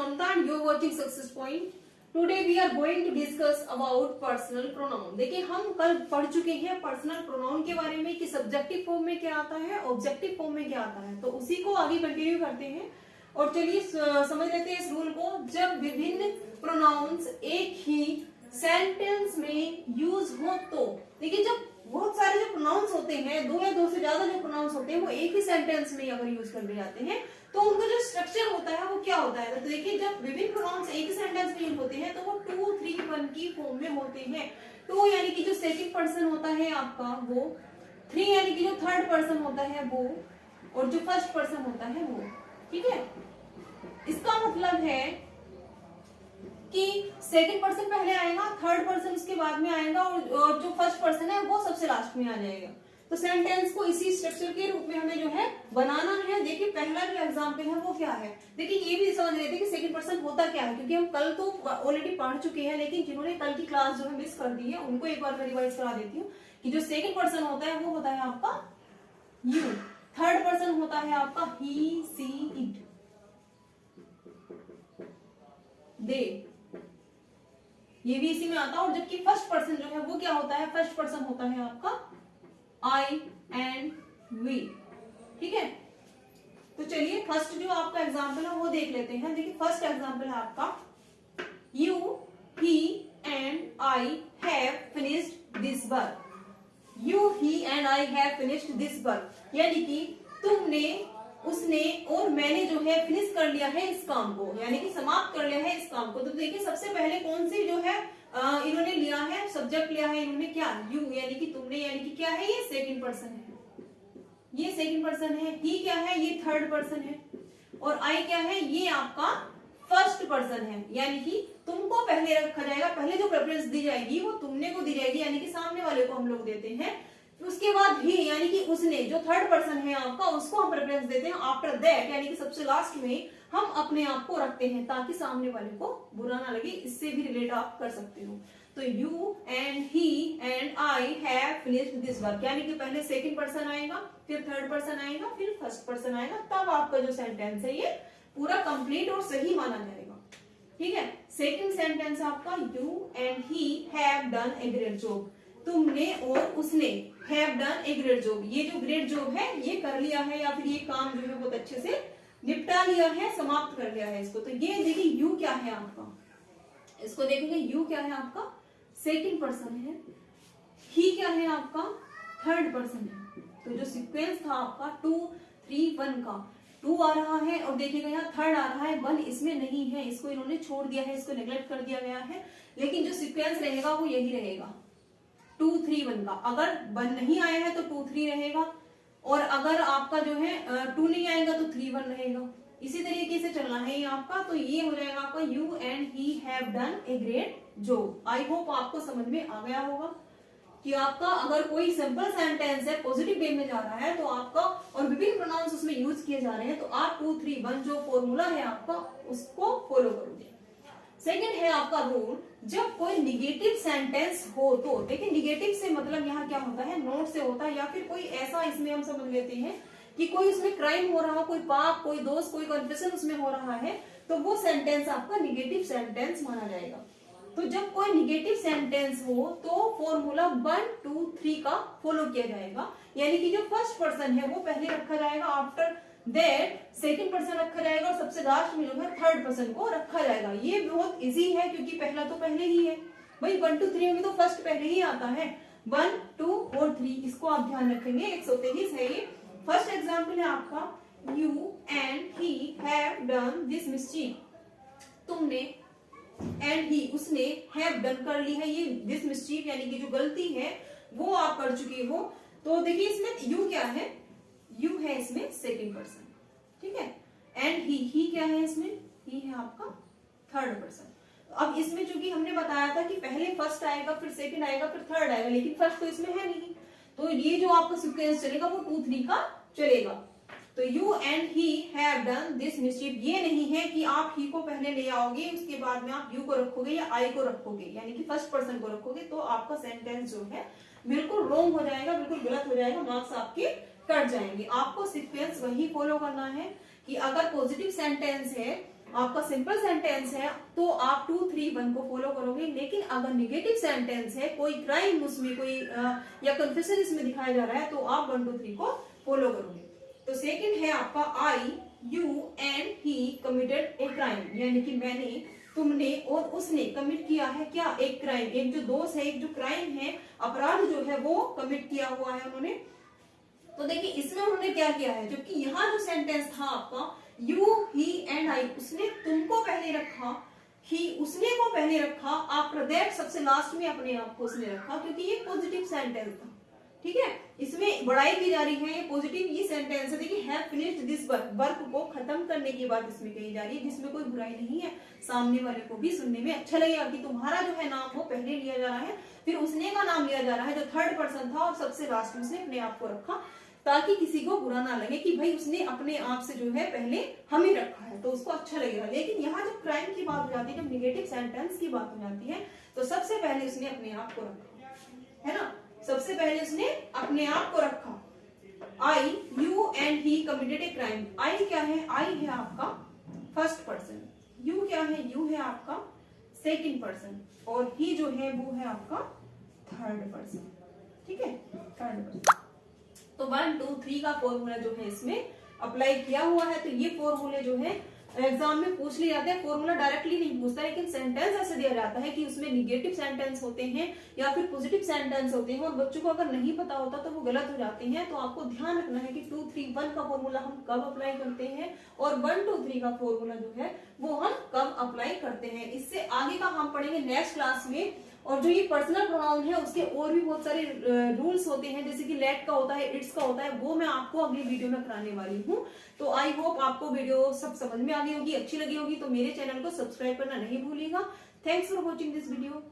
Mamta and you're watching Success Point. Today we are going to discuss about personal pronoun. देखिए हम कल पढ़ चुके हैं पर्सनल प्रोनाउन के बारे में कि सब्जेक्टिव फॉर्म में क्या आता है, ऑब्जेक्टिव फॉर्म में क्या आता है। तो उसी को आगे कंटिन्यू करते हैं और चलिए समझ लेते हैं इस रूल को। जब विभिन्न प्रोनाउंस एक ही सेंटेंस में यूज हो तो देखिए, जब बहुत सारे जो प्रोनाउंस होते हैं, दो या दो से ज्यादा जो प्रोनाउंस होते हैं वो एक ही सेंटेंस में अगर यूज कर दिए जाते हैं तो उनका जो स्ट्रक्चर होता है वो क्या होता है। तो देखिए जब विभिन्न प्रोनाउंस एक ही सेंटेंस में यूज होते हैं तो वो 2, 3, 1 की फॉर्म में होते हैं। 2 यानी कि जो सेकंड पर्सन होता है आपका वो, 3 यानी कि जो थर्ड पर्सन होता है वो, और जो फर्स्ट पर्सन होता है वो। ठीक है, इसका मतलब है कि सेकंड पर्सन पहले आएगा, थर्ड पर्सन उसके बाद में आएगा और जो फर्स्ट पर्सन है वो सबसे लास्ट में आ जाएगा। तो सेंटेंस को इसी स्ट्रक्चर के रूप में हमें जो है बनाना है। देखिए पहला जो एग्जांपल है वो क्या है, देखिए ये भी समझ रहे थे कि सेकंड पर्सन होता क्या है, क्योंकि हम कल तो ऑलरेडी पढ़ चुके हैं, लेकिन जिन्होंने कल की क्लास जो है मिस कर दी है उनको एक बार मैं रिवाइज करा देती हूँ कि जो सेकंड पर्सन होता है वो होता है आपका यू, थर्ड पर्सन होता है आपका ही, सी, इट, दे, ये भी इसी में आता है। और जबकि फर्स्ट पर्सन जो है वो क्या होता है, फर्स्ट पर्सन होता है आपका आई एंड वी। ठीक है, तो चलिए फर्स्ट जो आपका एग्जांपल है वो देख लेते हैं। देखिए फर्स्ट एग्जांपल है आपका you, he and I have finished this work. You, he and I have finished this work यानी कि तुमने, उसने और मैंने जो है फिनिश कर लिया है इस काम को, यानी कि समाप्त कर लिया है इस काम को। तो देखिए सबसे पहले कौन सी जो है इन्होंने लिया है, सब्जेक्ट लिया है इन्होंने, क्या, यू, यानी कि तुमने, यानी कि क्या है ये सेकंड पर्सन है, ये सेकंड पर्सन है। ही क्या है, ये थर्ड पर्सन है। और आई क्या है, ये आपका फर्स्ट पर्सन है, यानी कि तुमको पहले रखा जाएगा, पहले जो प्रेफरेंस दी जाएगी वो तुमने को दी जाएगी, यानी कि सामने वाले को हम लोग देते हैं। उसके बाद ही यानी कि उसने, जो थर्ड पर्सन है आपका, उसको हम प्रेफरेंस देते हैं। आफ्टर दैट यानी कि सबसे लास्ट में हम अपने आप को रखते हैं ताकि सामने वाले को बुरा ना लगे। इससे भी रिलेट आप कर सकते हो। तो you and he and I have finished this work यानी कि पहले सेकंड पर्सन आएगा, फिर थर्ड पर्सन आएगा, फिर फर्स्ट पर्सन आएगा, तब आपका जो सेंटेंस है ये पूरा कंप्लीट और सही माना जाएगा। ठीक है, सेकंड सेंटेंस आपका you and he have done a great job. तुमने और उसने have done a great job, ये जो ग्रेट जॉब है ये कर लिया है, या फिर ये काम जो है बहुत अच्छे से निपटा लिया है, समाप्त कर लिया है इसको। तो ये देखिए यू क्या है आपका, इसको देखेंगे यू क्या है आपका सेकंड पर्सन है, ही क्या है आपका थर्ड पर्सन है। तो जो सीक्वेंस था आपका 2, 3, 1 का, 2 आ रहा है और देखिएगा यहाँ थर्ड आ रहा है, 1 इसमें नहीं है, इसको इन्होंने छोड़ दिया है, इसको नेग्लेक्ट कर दिया गया है। लेकिन जो सीक्वेंस रहेगा वो यही रहेगा 2, 3, 1 का। अगर 1 नहीं आया है तो 2, 3 रहेगा, और अगर आपका जो है 2 नहीं आएगा तो 3, 1 रहेगा। इसी तरीके से चलना है ये आपका। तो ये हो जाएगा आपका you and he have done a great job. I hope आपको समझ में आ गया होगा कि आपका अगर कोई सिंपल सेंटेंस है, पॉजिटिव वे में जा रहा है, तो आपका और विभिन्न प्रोनाउंस उसमें यूज किए जा रहे हैं, तो आप 2, 3, 1 जो फॉर्मूला है आपका उसको फॉलो करोगे। सेकंड है आपका रूल, जब कोई निगेटिव सेंटेंस हो तो, देखिए निगेटिव से मतलब यहाँ क्या होता है, नोट से होता है, या फिर कोई ऐसा, इसमें हम समझ लेते हैं कि कोई उसमें क्राइम हो रहा हो, कोई पाप, कोई दोष, कोई कन्फेशन उसमें हो रहा है, तो वो सेंटेंस आपका निगेटिव सेंटेंस माना जाएगा। तो जब कोई निगेटिव सेंटेंस हो तो फॉर्मूला 1, 2, 3 का फॉलो किया जाएगा, यानी कि जो फर्स्ट पर्सन है वो पहले रखा जाएगा, आफ्टर दैट सेकंड पर्सन रखा जाएगा, और सबसे लास्ट में जो है थर्ड पर्सन को रखा जाएगा। ये बहुत इजी है क्योंकि पहला तो पहले ही है भाई, 1, 2, 3 में तो फर्स्ट पहले ही आता है, 1, 2 और 3, इसको आप ध्यान रखेंगे, एक सौ तेईस है ये। फर्स्ट एग्जाम्पल है आपका you and he have done this mischief. तुमने एंड ही, उसने हैव डन कर ली है ये दिस मिस्चीफ यानी कि जो गलती है वो आप कर चुके हो। तो देखिए इसमें यू क्या है, यू है इसमें सेकंड पर्सन, ठीक है, एंड ही क्या है इसमें, ही है आपका थर्ड पर्सन। अब इसमें चूंकि हमने बताया था कि पहले फर्स्ट आएगा, फिर सेकंड आएगा, फिर थर्ड आएगा, लेकिन फर्स्ट तो इसमें है नहीं, तो ये जो आपका सीक्वेंस चलेगा वो 2, 3 का चलेगा। तो you and he have done this mischief, ये नहीं है कि आप ही को पहले ले आओगे उसके बाद में आप यू को रखोगे या आई को रखोगे, यानी कि फर्स्ट पर्सन को रखोगे, तो आपका सेंटेंस जो है बिल्कुल रॉन्ग हो जाएगा, बिल्कुल गलत हो जाएगा, मार्क्स आपके कट जाएंगे। आपको सीक्वेंस वही फॉलो करना है कि अगर पॉजिटिव सेंटेंस है आपका सिंपल सेंटेंस है तो आप 2, 3, 1 को फॉलो करोगे। लेकिन अगर निगेटिव सेंटेंस है, कोई क्राइम उसमें कोई या कन्फेशन इसमें दिखाया जा रहा है, तो आप 1, 2, 3 को फॉलो करोगे। तो सेकंड है आपका I, you and he committed a crime, यानी कि मैंने, तुमने और उसने कमिट किया है क्या, एक क्राइम। एक जो दोष है, एक जो क्राइम है, अपराध जो है वो कमिट किया हुआ है उन्होंने। तो देखिए इसमें उन्होंने क्या किया है, जबकि यहाँ जो सेंटेंस था आपका यू, ही एंड आई, उसने तुमको पहले रखा, ही उसने को पहले रखा, आफ्टर दैट सबसे लास्ट में अपने आप को उसने रखा, क्योंकि ये पॉजिटिव सेंटेंस था। ठीक है, इसमें बढ़ाई की जा रही है, ये पॉजिटिव ये सेंटेंस है। देखिए have finished this work, work को खत्म करने की बात इसमें कही जा रही है, जिसमें कोई बुराई नहीं है। सामने वाले को भी सुनने में अच्छा लगेगा कि तुम्हारा जो है नाम वो पहले लिया जा रहा है, फिर उसने का नाम लिया जा रहा है जो थर्ड पर्सन था, और सबसे लास्ट में उसने अपने आप को रखा, ताकि किसी को बुरा ना लगे कि भाई उसने अपने आप से जो है पहले हमें रखा है, तो उसको अच्छा लगेगा। लेकिन यहाँ जब क्राइम की बात हो जाती है, जब निगेटिव सेंटेंस की बात हो जाती है, तो सबसे पहले उसने अपने आप को रखा, है ना, सबसे पहले उसने अपने आप को रखा। I, you and he committed a crime. I क्या है, आई है आपका फर्स्ट पर्सन, यू क्या है, यू है आपका सेकंड पर्सन, और ही जो है वो है आपका थर्ड पर्सन। ठीक है, थर्ड पर्सन। तो 1, 2, 3 का फॉर्मूला जो है इसमें अप्लाई किया हुआ है। तो ये फॉर्मूले जो है एग्जाम में पूछ लिए जाते हैं। फॉर्मूला डायरेक्टली नहीं पूछता, लेकिन सेंटेंस ऐसे दिया जाता है कि उसमें निगेटिव सेंटेंस होते हैं या फिर पॉजिटिव सेंटेंस होते हैं, और बच्चों को अगर नहीं पता होता तो वो गलत हो जाते हैं। तो आपको ध्यान रखना है कि 2, 3, 1 का फॉर्मूला हम कब अप्लाई करते हैं, और 1, 2, 3 का फॉर्मूला जो है वो हम कब अप्लाई करते हैं। इससे आगे का हम पढ़ेंगे नेक्स्ट क्लास में। और जो ये पर्सनल प्रोनाउन है उसके और भी बहुत सारे रूल्स होते हैं, जैसे कि लेट का होता है, इट्स का होता है, वो मैं आपको अगली वीडियो में कराने वाली हूँ। तो आई होप आपको वीडियो सब समझ में आ गई होगी, अच्छी लगी होगी। तो मेरे चैनल को सब्सक्राइब करना नहीं भूलिएगा। Thanks for watching this video.